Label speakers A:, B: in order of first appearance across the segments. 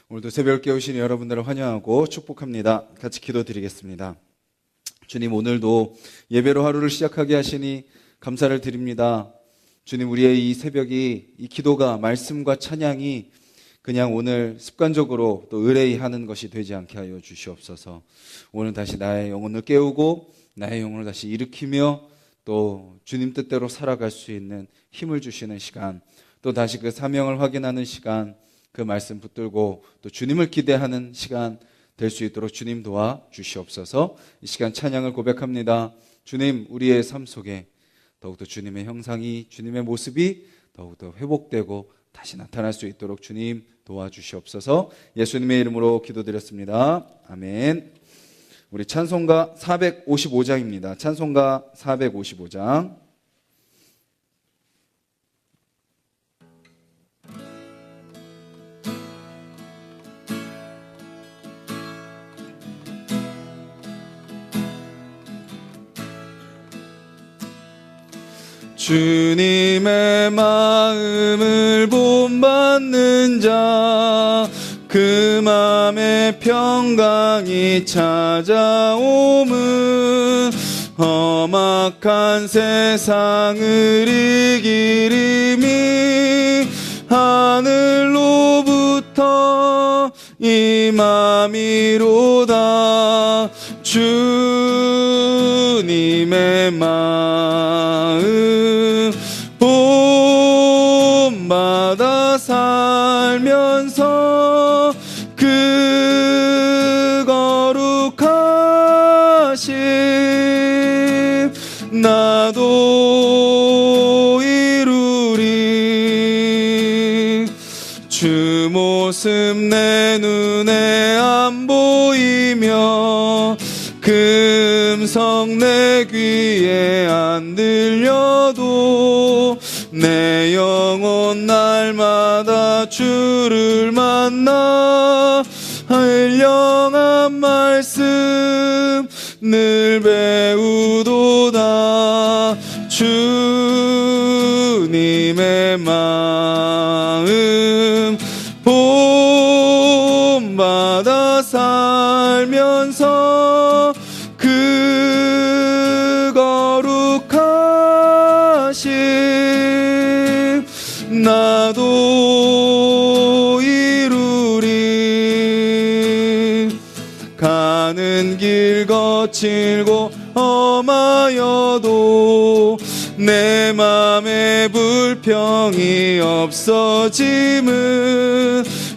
A: 오늘도 새벽 깨우신 여러분들을 환영하고 축복합니다. 같이 기도드리겠습니다. 주님, 오늘도 예배로 하루를 시작하게 하시니 감사를 드립니다. 주님, 우리의 이 새벽이, 이 기도가, 말씀과 찬양이 그냥 오늘 습관적으로 또 의뢰하는 것이 되지 않게 하여 주시옵소서. 오늘 다시 나의 영혼을 깨우고 나의 영혼을 다시 일으키며 또 주님 뜻대로 살아갈 수 있는 힘을 주시는 시간, 또 다시 그 사명을 확인하는 시간, 그 말씀 붙들고 또 주님을 기대하는 시간 될 수 있도록 주님 도와 주시옵소서. 이 시간 찬양을 고백합니다. 주님, 우리의 삶 속에 더욱더 주님의 형상이, 주님의 모습이 더욱더 회복되고 다시 나타날 수 있도록 주님 도와주시옵소서. 예수님의 이름으로 기도드렸습니다. 아멘. 우리 찬송가 455장입니다. 찬송가 455장. 주님의 마음을 본받는 자, 그 맘에 평강이 찾아옴은 험악한 세상을 이길 힘이 하늘로부터 임함이로다. 주님의 마음 본받아 살면서 그 거룩하심 나도 이루리. 주 모습 내 눈에 안 보이며 그 음성 내 귀에 안 들려도 내 영혼 날마다 주를 만나 일령한 말씀 늘 배우도다. 주님의 마음 본받아 살면서 그 거룩하심 나도 이루리. 가는 길 거칠고 험하여도 내 맘에 불평이 없어짐은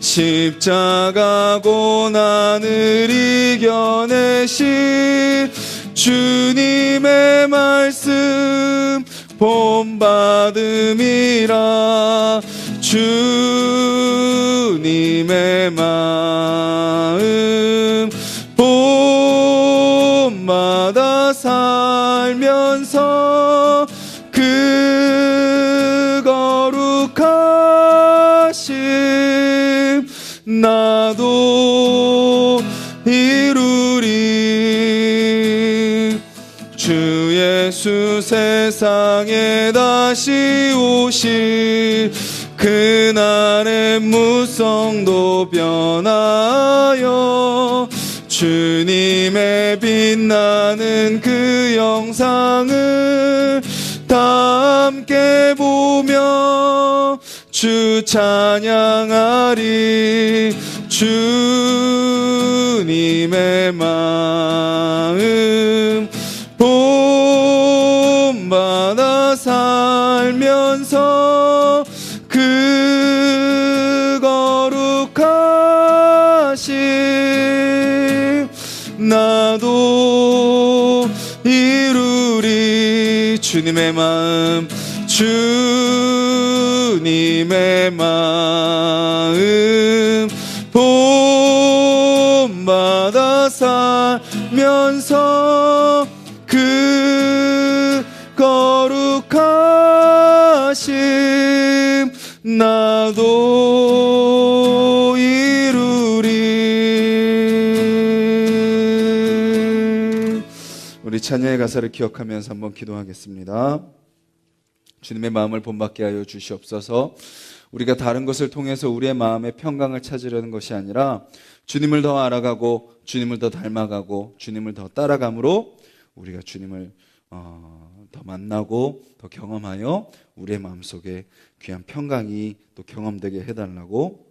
A: 십자가 고난을 이겨내신 주님의 말씀 본받음이라. 주님의 마음 본받아 살면서 그 거룩하심 나도 이루리. 주 예수 세상에 다시 오실 그날의 무성도 변하여 주님의 빛나는 그 영상을 다 함께 보며 주 찬양하리. 주님의 마음 본받아 살면서 그 거룩하심 나도 이루리. 주님의 마음, 주님의 마음 본받아 살면서 그 거룩하심 나도 이루리. 우리 찬양의 가사를 기억하면서 한번 기도하겠습니다. 주님의 마음을 본받게 하여 주시옵소서. 우리가 다른 것을 통해서 우리의 마음의 평강을 찾으려는 것이 아니라 주님을 더 알아가고 주님을 더 닮아가고 주님을 더 따라감으로 우리가 주님을 더 만나고 더 경험하여 우리의 마음속에 귀한 평강이 또 경험되게 해달라고,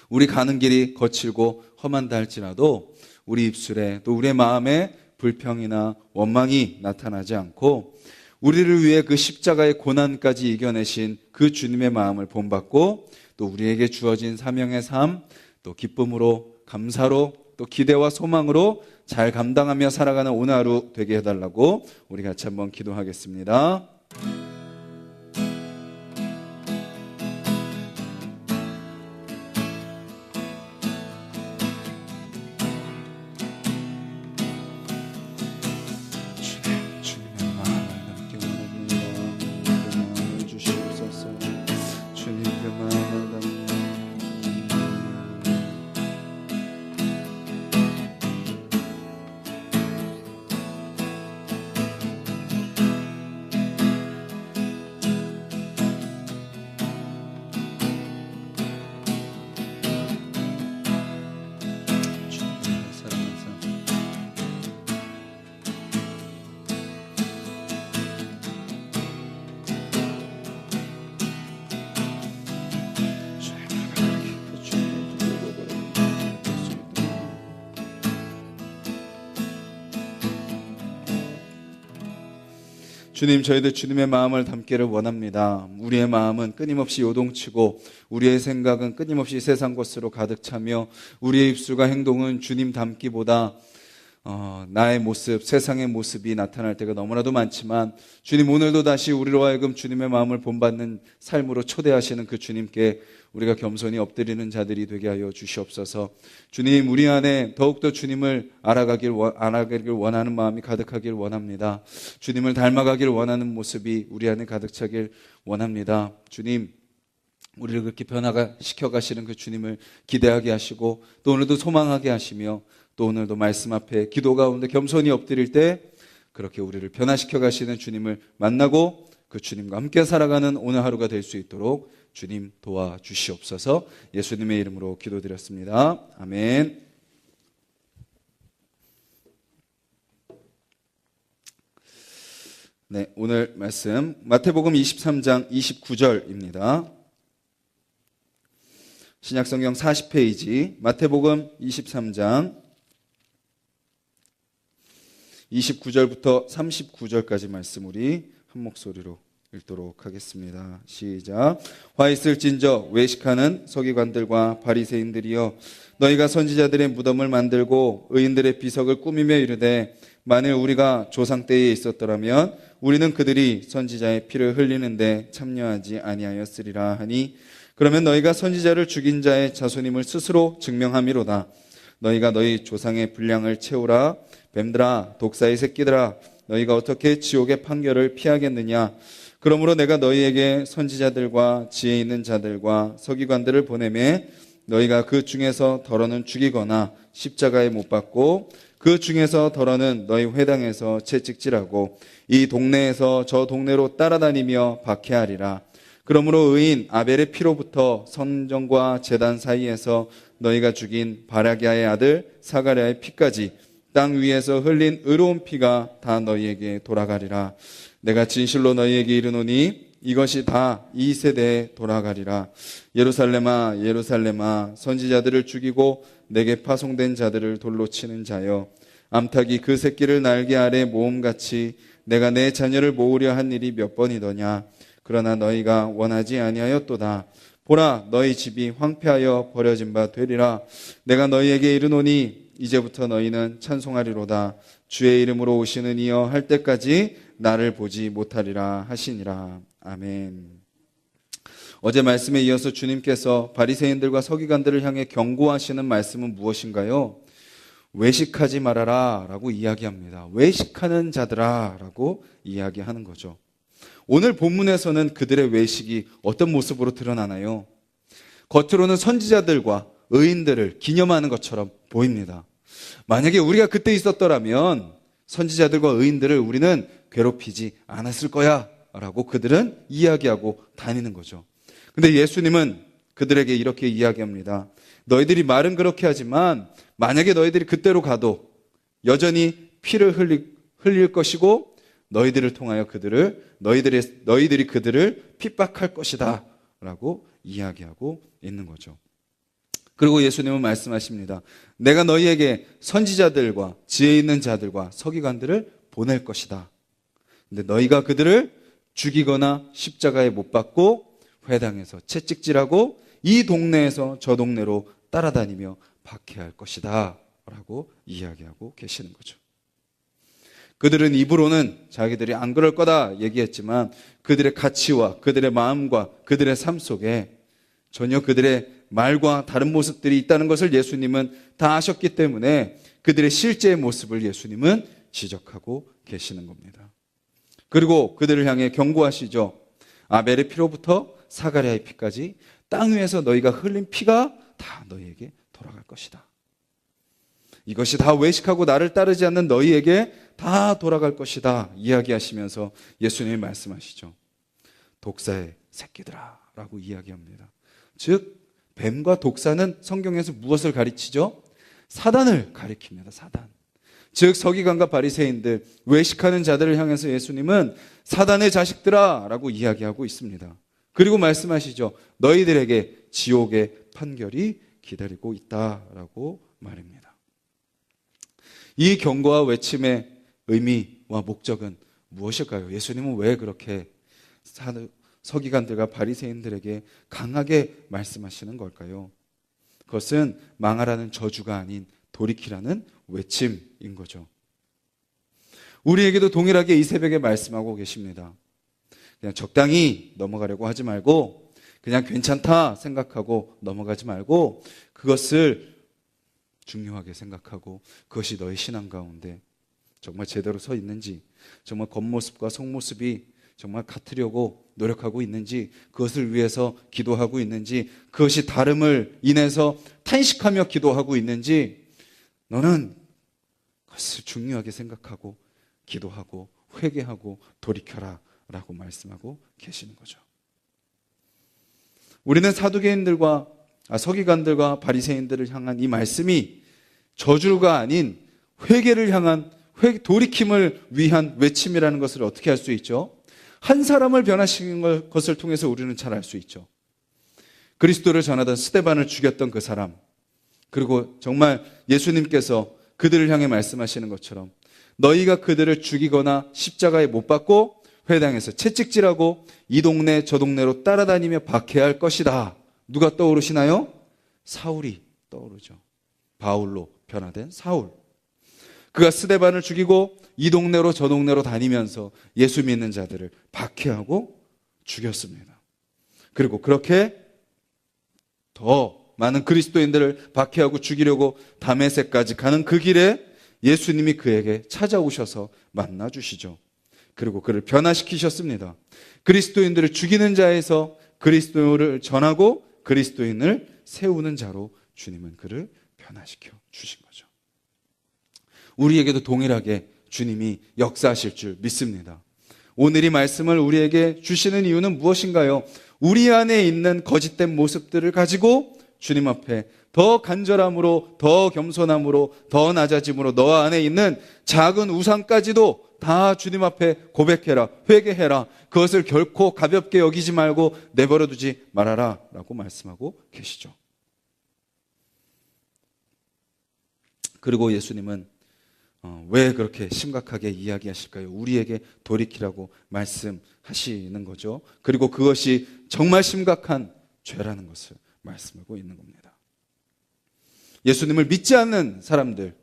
A: 우리 가는 길이 거칠고 험한다 할지라도 우리 입술에 또 우리의 마음에 불평이나 원망이 나타나지 않고 우리를 위해 그 십자가의 고난까지 이겨내신 그 주님의 마음을 본받고 또 우리에게 주어진 사명의 삶, 또 기쁨으로 감사로 또 기대와 소망으로 잘 감당하며 살아가는 오늘 하루 되게 해달라고 우리 같이 한번 기도하겠습니다. 주님, 저희들 주님의 마음을 담기를 원합니다. 우리의 마음은 끊임없이 요동치고 우리의 생각은 끊임없이 세상 것으로 가득 차며 우리의 입술과 행동은 주님 닮기보다 나의 모습, 세상의 모습이 나타날 때가 너무나도 많지만 주님, 오늘도 다시 우리로 하여금 주님의 마음을 본받는 삶으로 초대하시는 그 주님께 우리가 겸손히 엎드리는 자들이 되게 하여 주시옵소서. 주님, 우리 안에 더욱더 주님을 알아가길 원하는 마음이 가득하길 원합니다. 주님을 닮아가길 원하는 모습이 우리 안에 가득 차길 원합니다. 주님, 우리를 그렇게 변화시켜 가시는 그 주님을 기대하게 하시고 또 오늘도 소망하게 하시며 또 오늘도 말씀 앞에 기도 가운데 겸손히 엎드릴 때 그렇게 우리를 변화시켜 가시는 주님을 만나고 그 주님과 함께 살아가는 오늘 하루가 될 수 있도록 주님 도와주시옵소서. 예수님의 이름으로 기도드렸습니다. 아멘. 네, 오늘 말씀 마태복음 23장 29절입니다. 신약성경 40페이지 마태복음 23장 29절부터 39절까지 말씀 우리 한 목소리로 읽도록 하겠습니다. 시작. 화 있을진저 외식하는 서기관들과 바리새인들이여, 너희가 선지자들의 무덤을 만들고 의인들의 비석을 꾸미며 이르되 만일 우리가 조상 때에 있었더라면 우리는 그들이 선지자의 피를 흘리는데 참여하지 아니하였으리라 하니, 그러면 너희가 선지자를 죽인 자의 자손임을 스스로 증명함이로다. 너희가 너희 조상의 분량을 채우라. 뱀들아, 독사의 새끼들아, 너희가 어떻게 지옥의 판결을 피하겠느냐. 그러므로 내가 너희에게 선지자들과 지혜 있는 자들과 서기관들을 보내매 너희가 그 중에서 덜어는 죽이거나 십자가에 못 박고 그 중에서 덜어는 너희 회당에서 채찍질하고 이 동네에서 저 동네로 따라다니며 박해하리라. 그러므로 의인 아벨의 피로부터 성전과 제단 사이에서 너희가 죽인 바라기아의 아들 사가랴의 피까지 땅 위에서 흘린 의로운 피가 다 너희에게 돌아가리라. 내가 진실로 너희에게 이르노니 이것이 다 이 세대에 돌아가리라. 예루살렘아, 예루살렘아, 선지자들을 죽이고 내게 파송된 자들을 돌로 치는 자여, 암탉이 그 새끼를 날개 아래 모음같이 내가 내 자녀를 모으려 한 일이 몇 번이더냐. 그러나 너희가 원하지 아니하였도다. 보라, 너희 집이 황폐하여 버려진 바 되리라. 내가 너희에게 이르노니 이제부터 너희는 찬송하리로다. 주의 이름으로 오시는 이여 할 때까지 나를 보지 못하리라 하시니라. 아멘. 어제 말씀에 이어서 주님께서 바리새인들과 서기관들을 향해 경고하시는 말씀은 무엇인가요? 외식하지 말아라 라고 이야기합니다. 외식하는 자들아 라고 이야기하는 거죠. 오늘 본문에서는 그들의 외식이 어떤 모습으로 드러나나요? 겉으로는 선지자들과 의인들을 기념하는 것처럼 보입니다. 만약에 우리가 그때 있었더라면 선지자들과 의인들을 우리는 괴롭히지 않았을 거야 라고 그들은 이야기하고 다니는 거죠. 근데 예수님은 그들에게 이렇게 이야기합니다. 너희들이 말은 그렇게 하지만 만약에 너희들이 그때로 가도 여전히 피를 흘릴 것이고 너희들을 통하여 너희들이 그들을 핍박할 것이다 라고 이야기하고 있는 거죠. 그리고 예수님은 말씀하십니다. 내가 너희에게 선지자들과 지혜 있는 자들과 서기관들을 보낼 것이다. 근데 너희가 그들을 죽이거나 십자가에 못 박고 회당에서 채찍질하고 이 동네에서 저 동네로 따라다니며 박해할 것이다 라고 이야기하고 계시는 거죠. 그들은 입으로는 자기들이 안 그럴 거다 얘기했지만 그들의 가치와 그들의 마음과 그들의 삶 속에 전혀 그들의 말과 다른 모습들이 있다는 것을 예수님은 다 아셨기 때문에 그들의 실제의 모습을 예수님은 지적하고 계시는 겁니다. 그리고 그들을 향해 경고하시죠. 아벨의 피로부터 사가랴의 피까지 땅 위에서 너희가 흘린 피가 다 너희에게 돌아갈 것이다. 이것이 다 외식하고 나를 따르지 않는 너희에게 다 돌아갈 것이다 이야기하시면서 예수님이 말씀하시죠. 독사의 새끼들아 라고 이야기합니다. 즉 뱀과 독사는 성경에서 무엇을 가리치죠? 사단을 가리킵니다. 사단. 즉 서기관과 바리새인들, 외식하는 자들을 향해서 예수님은 사단의 자식들아 라고 이야기하고 있습니다. 그리고 말씀하시죠. 너희들에게 지옥의 판결이 기다리고 있다라고 말입니다. 이 경고와 외침의 의미와 목적은 무엇일까요? 예수님은 왜 그렇게 서기관들과 바리새인들에게 강하게 말씀하시는 걸까요? 그것은 망하라는 저주가 아닌 돌이키라는 외침인 거죠. 우리에게도 동일하게 이 새벽에 말씀하고 계십니다. 그냥 적당히 넘어가려고 하지 말고 그냥 괜찮다 생각하고 넘어가지 말고 그것을 중요하게 생각하고 그것이 너의 신앙 가운데 정말 제대로 서 있는지, 정말 겉모습과 속모습이 정말 같으려고 노력하고 있는지, 그것을 위해서 기도하고 있는지, 그것이 다름을 인해서 탄식하며 기도하고 있는지 너는 그것을 중요하게 생각하고 기도하고 회개하고 돌이켜라 라고 말씀하고 계시는 거죠. 우리는 서기관들과 바리새인들을 향한 이 말씀이 저주가 아닌 회개를 향한 돌이킴을 위한 외침이라는 것을 어떻게 할 수 있죠? 한 사람을 변화시키는 것을 통해서 우리는 잘 알 수 있죠. 그리스도를 전하던 스데반을 죽였던 그 사람, 그리고 정말 예수님께서 그들을 향해 말씀하시는 것처럼 너희가 그들을 죽이거나 십자가에 못 박고 회당에서 채찍질하고 이 동네 저 동네로 따라다니며 박해할 것이다. 누가 떠오르시나요? 사울이 떠오르죠. 바울로 변화된 사울. 그가 스데반을 죽이고 이 동네로 저 동네로 다니면서 예수 믿는 자들을 박해하고 죽였습니다. 그리고 그렇게 더 많은 그리스도인들을 박해하고 죽이려고 다메섹까지 가는 그 길에 예수님이 그에게 찾아오셔서 만나주시죠. 그리고 그를 변화시키셨습니다. 그리스도인들을 죽이는 자에서 그리스도를 전하고 그리스도인을 세우는 자로 주님은 그를 변화시켜 주신 거죠. 우리에게도 동일하게 주님이 역사하실 줄 믿습니다. 오늘 이 말씀을 우리에게 주시는 이유는 무엇인가요? 우리 안에 있는 거짓된 모습들을 가지고 주님 앞에 더 간절함으로, 더 겸손함으로, 더 낮아짐으로 너 안에 있는 작은 우상까지도 다 주님 앞에 고백해라, 회개해라. 그것을 결코 가볍게 여기지 말고 내버려 두지 말아라 라고 말씀하고 계시죠. 그리고 예수님은 왜 그렇게 심각하게 이야기하실까요? 우리에게 돌이키라고 말씀하시는 거죠. 그리고 그것이 정말 심각한 죄라는 것을 말씀하고 있는 겁니다. 예수님을 믿지 않는 사람들을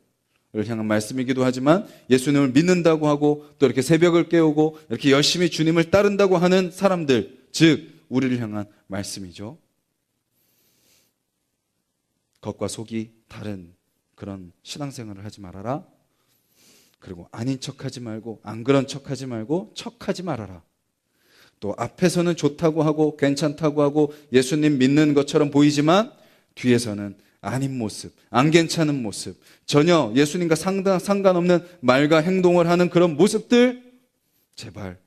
A: 향한 말씀이기도 하지만 예수님을 믿는다고 하고 또 이렇게 새벽을 깨우고 이렇게 열심히 주님을 따른다고 하는 사람들, 즉 우리를 향한 말씀이죠. 겉과 속이 다른 그런 신앙생활을 하지 말아라. 그리고 아닌 척하지 말고 안 그런 척하지 말고 척하지 말아라. 또 앞에서는 좋다고 하고 괜찮다고 하고 예수님 믿는 것처럼 보이지만 뒤에서는 아닌 모습, 안 괜찮은 모습, 전혀 예수님과 상관없는 말과 행동을 하는 그런 모습들 제발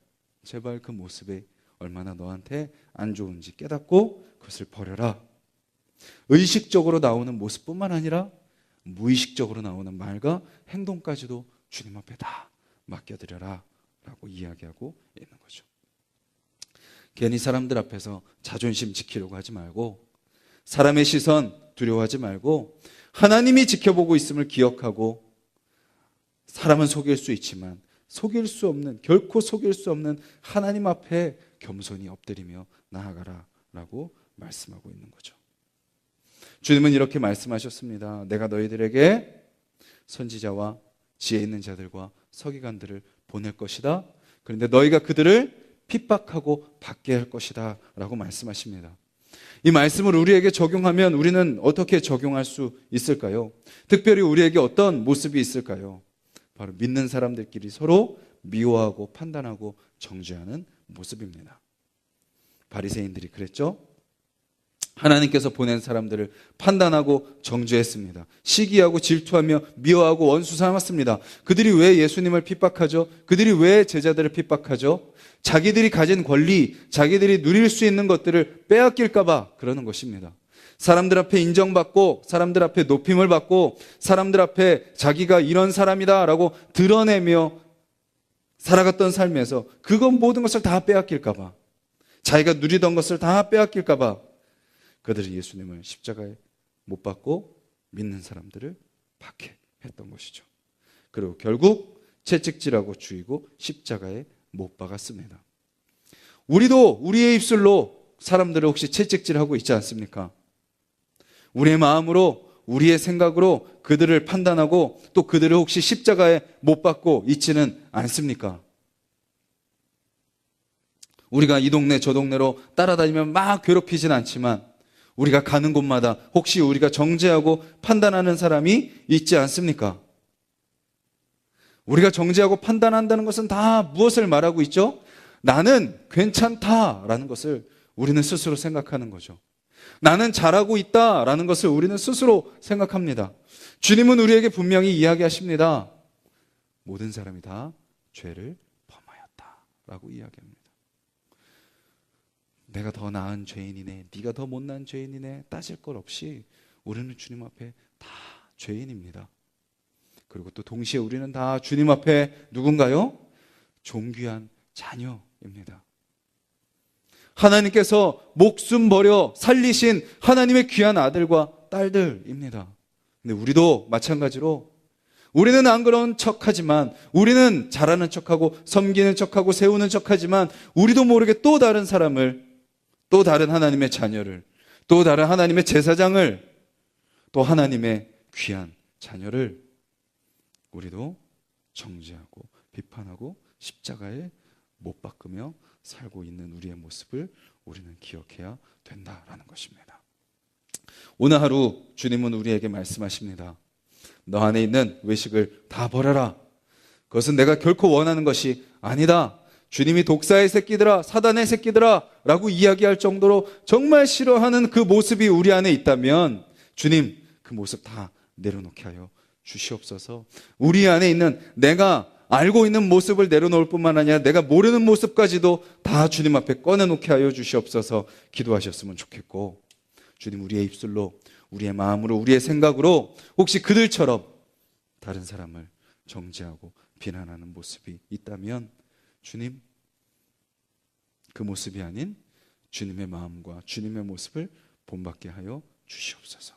A: 제발 그 모습이 얼마나 너한테 안 좋은지 깨닫고 그것을 버려라. 의식적으로 나오는 모습뿐만 아니라 무의식적으로 나오는 말과 행동까지도 주님 앞에 다 맡겨드려라 라고 이야기하고 있는 거죠. 괜히 사람들 앞에서 자존심 지키려고 하지 말고, 사람의 시선 두려워하지 말고, 하나님이 지켜보고 있음을 기억하고, 사람은 속일 수 있지만 속일 수 없는, 결코 속일 수 없는 하나님 앞에 겸손히 엎드리며 나아가라 라고 말씀하고 있는 거죠. 주님은 이렇게 말씀하셨습니다. 내가 너희들에게 선지자와 지혜 있는 자들과 서기관들을 보낼 것이다. 그런데 너희가 그들을 핍박하고 받게 할 것이다 라고 말씀하십니다. 이 말씀을 우리에게 적용하면 우리는 어떻게 적용할 수 있을까요? 특별히 우리에게 어떤 모습이 있을까요? 바로 믿는 사람들끼리 서로 미워하고 판단하고 정죄하는 모습입니다. 바리새인들이 그랬죠? 하나님께서 보낸 사람들을 판단하고 정죄했습니다. 시기하고 질투하며 미워하고 원수 삼았습니다. 그들이 왜 예수님을 핍박하죠? 그들이 왜 제자들을 핍박하죠? 자기들이 가진 권리, 자기들이 누릴 수 있는 것들을 빼앗길까 봐 그러는 것입니다. 사람들 앞에 인정받고, 사람들 앞에 높임을 받고, 사람들 앞에 자기가 이런 사람이다 라고 드러내며 살아갔던 삶에서 그건 모든 것을 다 빼앗길까 봐, 자기가 누리던 것을 다 빼앗길까 봐 그들이 예수님을 십자가에 못 박고 믿는 사람들을 박해했던 것이죠. 그리고 결국 채찍질하고 죽이고 십자가에 못 박았습니다. 우리도 우리의 입술로 사람들을 혹시 채찍질하고 있지 않습니까? 우리의 마음으로, 우리의 생각으로 그들을 판단하고 또 그들을 혹시 십자가에 못 박고 있지는 않습니까? 우리가 이 동네 저 동네로 따라다니면 막 괴롭히진 않지만 우리가 가는 곳마다 혹시 우리가 정죄하고 판단하는 사람이 있지 않습니까? 우리가 정죄하고 판단한다는 것은 다 무엇을 말하고 있죠? 나는 괜찮다라는 것을 우리는 스스로 생각하는 거죠. 나는 잘하고 있다라는 것을 우리는 스스로 생각합니다. 주님은 우리에게 분명히 이야기하십니다. 모든 사람이 다 죄를 범하였다라고 이야기합니다. 내가 더 나은 죄인이네, 네가 더 못난 죄인이네 따질 것 없이 우리는 주님 앞에 다 죄인입니다. 그리고 또 동시에 우리는 다 주님 앞에 누군가요? 존귀한 자녀입니다. 하나님께서 목숨 버려 살리신 하나님의 귀한 아들과 딸들입니다. 근데 우리도 마찬가지로 우리는 안 그런 척하지만, 우리는 잘하는 척하고 섬기는 척하고 세우는 척하지만 우리도 모르게 또 다른 사람을, 또 다른 하나님의 자녀를, 또 다른 하나님의 제사장을, 또 하나님의 귀한 자녀를 우리도 정죄하고 비판하고 십자가에 못 박으며 살고 있는 우리의 모습을 우리는 기억해야 된다라는 것입니다. 오늘 하루 주님은 우리에게 말씀하십니다. 너 안에 있는 외식을 다 버려라. 그것은 내가 결코 원하는 것이 아니다. 주님이 독사의 새끼들아, 사단의 새끼들아 라고 이야기할 정도로 정말 싫어하는 그 모습이 우리 안에 있다면 주님 그 모습 다 내려놓게 하여 주시옵소서. 우리 안에 있는 내가 알고 있는 모습을 내려놓을 뿐만 아니라 내가 모르는 모습까지도 다 주님 앞에 꺼내놓게 하여 주시옵소서 기도하셨으면 좋겠고, 주님 우리의 입술로, 우리의 마음으로, 우리의 생각으로 혹시 그들처럼 다른 사람을 정죄하고 비난하는 모습이 있다면 주님 그 모습이 아닌 주님의 마음과 주님의 모습을 본받게 하여 주시옵소서.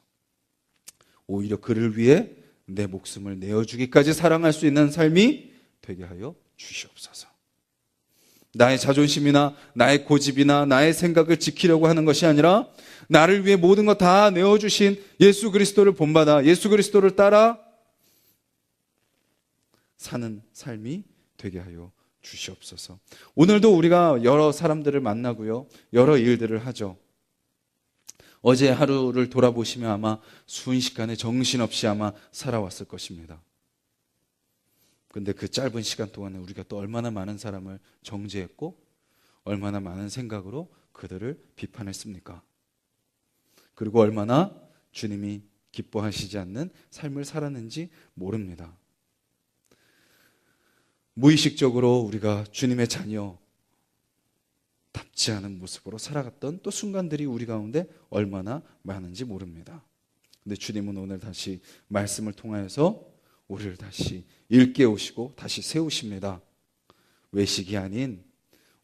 A: 오히려 그를 위해 내 목숨을 내어주기까지 사랑할 수 있는 삶이 되게 하여 주시옵소서. 나의 자존심이나 나의 고집이나 나의 생각을 지키려고 하는 것이 아니라 나를 위해 모든 것 다 내어주신 예수 그리스도를 본받아 예수 그리스도를 따라 사는 삶이 되게 하여 주시옵소서. 오늘도 우리가 여러 사람들을 만나고요, 여러 일들을 하죠. 어제 하루를 돌아보시면 아마 순식간에 정신없이 아마 살아왔을 것입니다. 그런데 그 짧은 시간 동안에 우리가 또 얼마나 많은 사람을 정죄했고 얼마나 많은 생각으로 그들을 비판했습니까? 그리고 얼마나 주님이 기뻐하시지 않는 삶을 살았는지 모릅니다. 무의식적으로 우리가 주님의 자녀, 깊지 않은 모습으로 살아갔던 또 순간들이 우리 가운데 얼마나 많은지 모릅니다. 근데 주님은 오늘 다시 말씀을 통하여서 우리를 다시 일깨우시고 다시 세우십니다. 외식이 아닌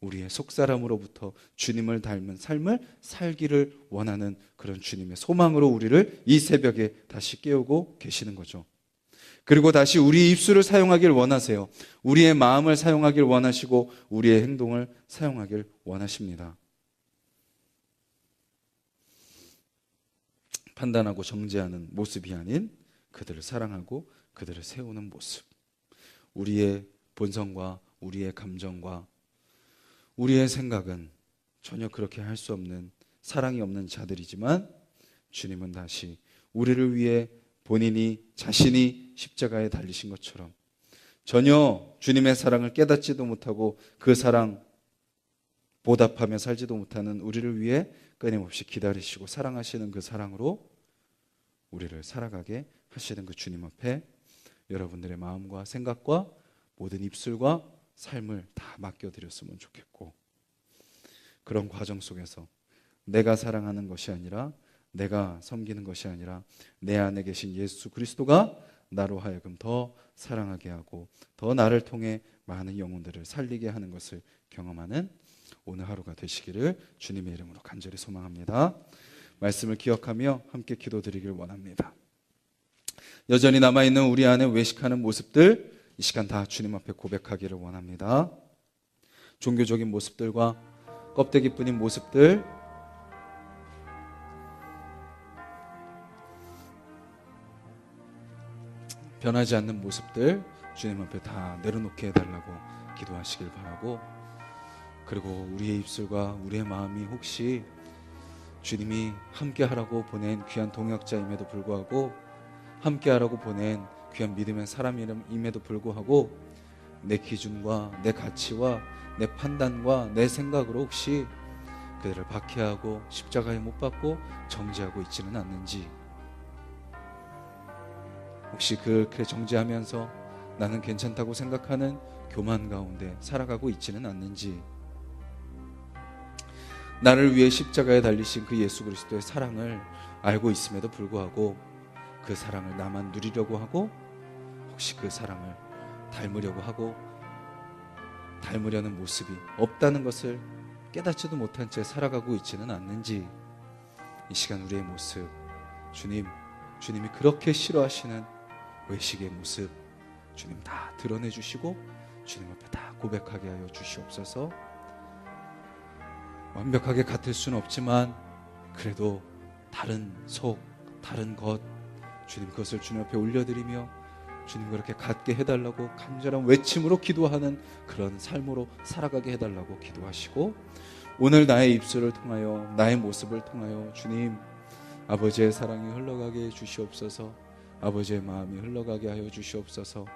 A: 우리의 속사람으로부터 주님을 닮은 삶을 살기를 원하는 그런 주님의 소망으로 우리를 이 새벽에 다시 깨우고 계시는 거죠. 그리고 다시 우리 입술을 사용하길 원하세요. 우리의 마음을 사용하길 원하시고 우리의 행동을 사용하길 원하십니다. 판단하고 정죄하는 모습이 아닌 그들을 사랑하고 그들을 세우는 모습. 우리의 본성과 우리의 감정과 우리의 생각은 전혀 그렇게 할 수 없는 사랑이 없는 자들이지만 주님은 다시 우리를 위해 본인이 자신이 십자가에 달리신 것처럼 전혀 주님의 사랑을 깨닫지도 못하고 그 사랑 보답하며 살지도 못하는 우리를 위해 끊임없이 기다리시고 사랑하시는 그 사랑으로 우리를 살아가게 하시는 그 주님 앞에 여러분들의 마음과 생각과 모든 입술과 삶을 다 맡겨드렸으면 좋겠고, 그런 과정 속에서 내가 사랑하는 것이 아니라 내가 섬기는 것이 아니라 내 안에 계신 예수 그리스도가 나로 하여금 더 사랑하게 하고 더 나를 통해 많은 영혼들을 살리게 하는 것을 경험하는 오늘 하루가 되시기를 주님의 이름으로 간절히 소망합니다. 말씀을 기억하며 함께 기도드리길 원합니다. 여전히 남아있는 우리 안에 외식하는 모습들 이 시간 다 주님 앞에 고백하기를 원합니다. 종교적인 모습들과 껍데기뿐인 모습들, 변하지 않는 모습들 주님 앞에 다 내려놓게 해달라고 기도하시길 바라고, 그리고 우리의 입술과 우리의 마음이 혹시 주님이 함께하라고 보낸 귀한 동역자임에도 불구하고, 함께하라고 보낸 귀한 믿음의 사람임에도 불구하고 내 기준과 내 가치와 내 판단과 내 생각으로 혹시 그들을 박해하고 십자가에 못 박고 정죄하고 있지는 않는지, 혹시 그렇게 정죄하면서 나는 괜찮다고 생각하는 교만 가운데 살아가고 있지는 않는지, 나를 위해 십자가에 달리신 그 예수 그리스도의 사랑을 알고 있음에도 불구하고 그 사랑을 나만 누리려고 하고 혹시 그 사랑을 닮으려고 하고 닮으려는 모습이 없다는 것을 깨닫지도 못한 채 살아가고 있지는 않는지, 이 시간 우리의 모습 주님이 그렇게 싫어하시는 외식의 모습 주님 다 드러내 주시고 주님 앞에 다 고백하게 하여 주시옵소서. 완벽하게 같을 수는 없지만 그래도 다른 속, 다른 것 주님 그것을 주님 앞에 올려드리며 주님 그렇게 갖게 해달라고 간절한 외침으로 기도하는 그런 삶으로 살아가게 해달라고 기도하시고, 오늘 나의 입술을 통하여 나의 모습을 통하여 주님 아버지의 사랑이 흘러가게 해 주시옵소서. 아버지의 마음이 흘러가게 하여 주시옵소서.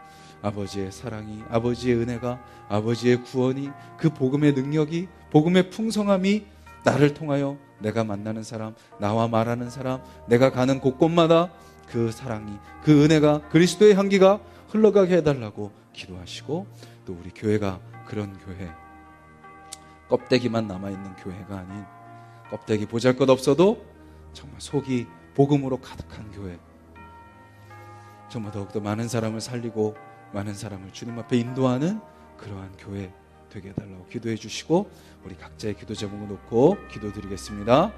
A: 아버지의 사랑이, 아버지의 은혜가, 아버지의 구원이, 그 복음의 능력이, 복음의 풍성함이 나를 통하여 내가 만나는 사람, 나와 말하는 사람, 내가 가는 곳곳마다 그 사랑이, 그 은혜가, 그리스도의 향기가 흘러가게 해달라고 기도하시고, 또 우리 교회가 그런 교회, 껍데기만 남아있는 교회가 아닌 껍데기 보잘것없어도 정말 속이 복음으로 가득한 교회, 정말 더욱더 많은 사람을 살리고 많은 사람을 주님 앞에 인도하는 그러한 교회 되게 해달라고 기도해 주시고, 우리 각자의 기도 제목을 놓고 기도드리겠습니다.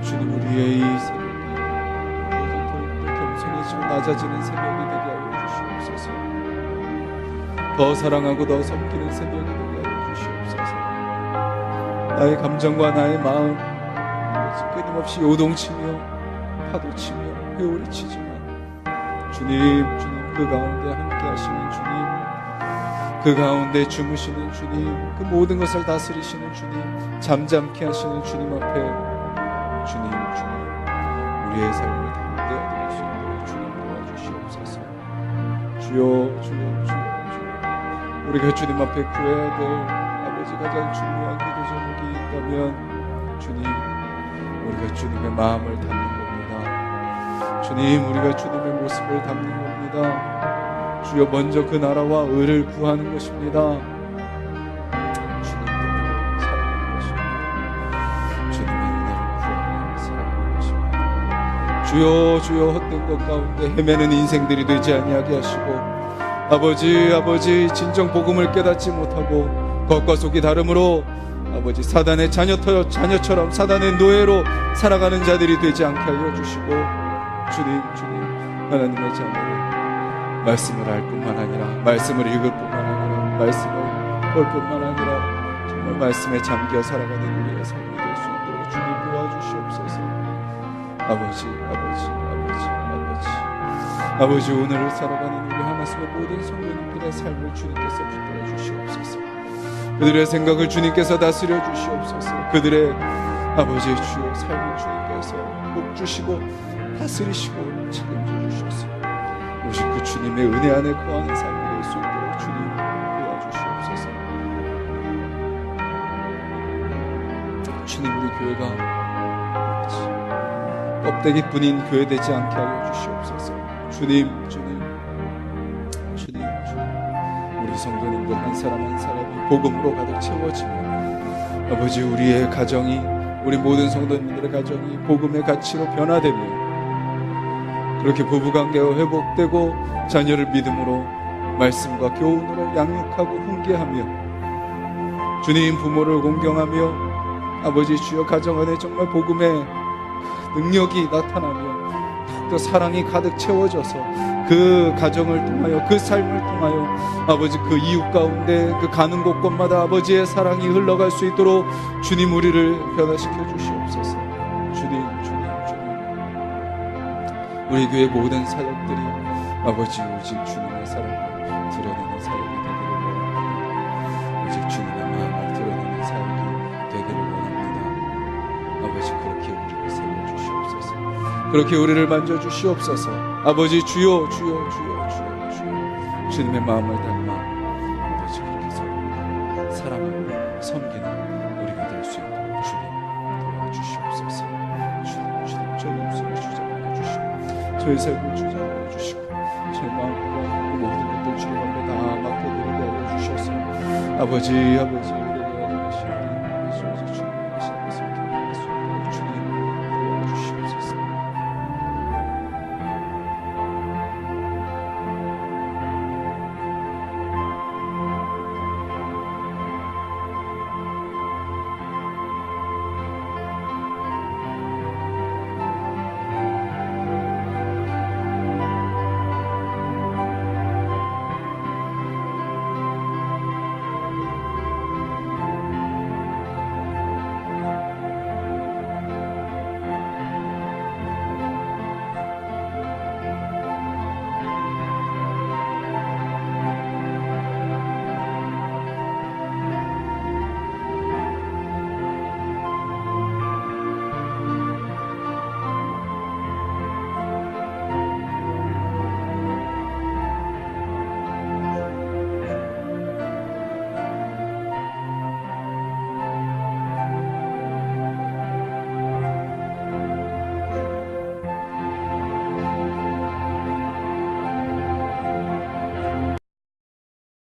A: 주님 우리의 이 새벽이 더욱더 겸손해지고 낮아지는 새벽이 되게 하여 주시옵소서. 더 사랑하고 더 섬기는 새벽이 되게 하여 주시옵소서. 나의 감정과 나의 마음 끊임없이 요동치며 파도치며 회오리치지만 주님 그 가운데 함께 하시는 주님, 그 가운데 주무시는 주님, 그 모든 것을 다스리시는 주님, 잠잠케 하시는 주님 앞에 주님 우리의 삶을 담대하게 수 있도록 주님 도와주시옵소서. 주여 우리가 주님 앞에 구해야 될 아버지 가장 중요한 기도 제목이 있다면 주님, 우리가 주님의 마음을 담는 겁니다. 주님, 우리가 주님의 모습을 담는 겁니다. 주여, 먼저 그 나라와 의를 구하는 것입니다. 주님께로 살아가는 것입니다. 주님의 은혜를 구하며 살아가는 것입니다. 주여 헛된 것 가운데 헤매는 인생들이 되지 아니하게 하시고, 아버지 진정 복음을 깨닫지 못하고 겉과 속이 다름으로 아버지 사단의 자녀처럼 사단의 노예로 살아가는 자들이 되지 않게 하여 주시고, 주님 하나님의 자녀를 말씀을 알 뿐만 아니라 말씀을 읽을 뿐만 아니라 말씀을 볼 뿐만 아니라 정말 말씀에 잠겨 살아가는 우리의 삶이 될 수 있도록 주님 도와주시옵소서. 아버지 오늘을 살아가는 우리 하나님의 모든 성도님들의 삶을 주님께서 붙들어 주시옵소서. 그들의 생각을 주님께서 다스려 주시옵소서. 그들의 아버지 주여 삶을 주님께서 복 주시고 다스리시고 책임져 주셔서 오직 그 주님의 은혜 안에 거하는 삶이 될 수 있도록 주님 도와주시옵소서. 주님, 우리 교회가 껍데기뿐인 교회 되지 않게 하여 주시옵소서. 주님, 우리 성도님들 한 사람 한 사람이 복음으로 가득 채워지며 아버지 우리의 가정이, 우리 모든 성도님들의 가정이 복음의 가치로 변화되며 그렇게 부부관계가 회복되고 자녀를 믿음으로 말씀과 교훈으로 양육하고 훈계하며 주님 부모를 공경하며 아버지 주여 가정 안에 정말 복음의 능력이 나타나며 또 사랑이 가득 채워져서 그 가정을 통하여 그 삶을 통하여 아버지 그 이웃 가운데 그 가는 곳곳마다 아버지의 사랑이 흘러갈 수 있도록 주님 우리를 변화시켜 주시옵소서. 주님 우리 교회 모든 사역들이 아버지 오직 주님의 사랑을 드러내는 사역이 되기를 원합니다. 오직 주님의 마음을 드러내는 사역이 되기를 원합니다. 아버지 그렇게 우리를 세워주시옵소서. 그렇게 우리를 만져주시옵소서. 아버지 주여 주님의 마음을 닮아 아버지 그렇게 사랑하고 섬기는 우리가 될 수 있도록 주님 도와주시옵소서. 주님 저희 목숨을 주장하여 주시고 저희 삶을 주장하여 주시고 저희 마음과 모든 것들 주님 앞에 다 맡겨드리게 하여 주셔서 아버지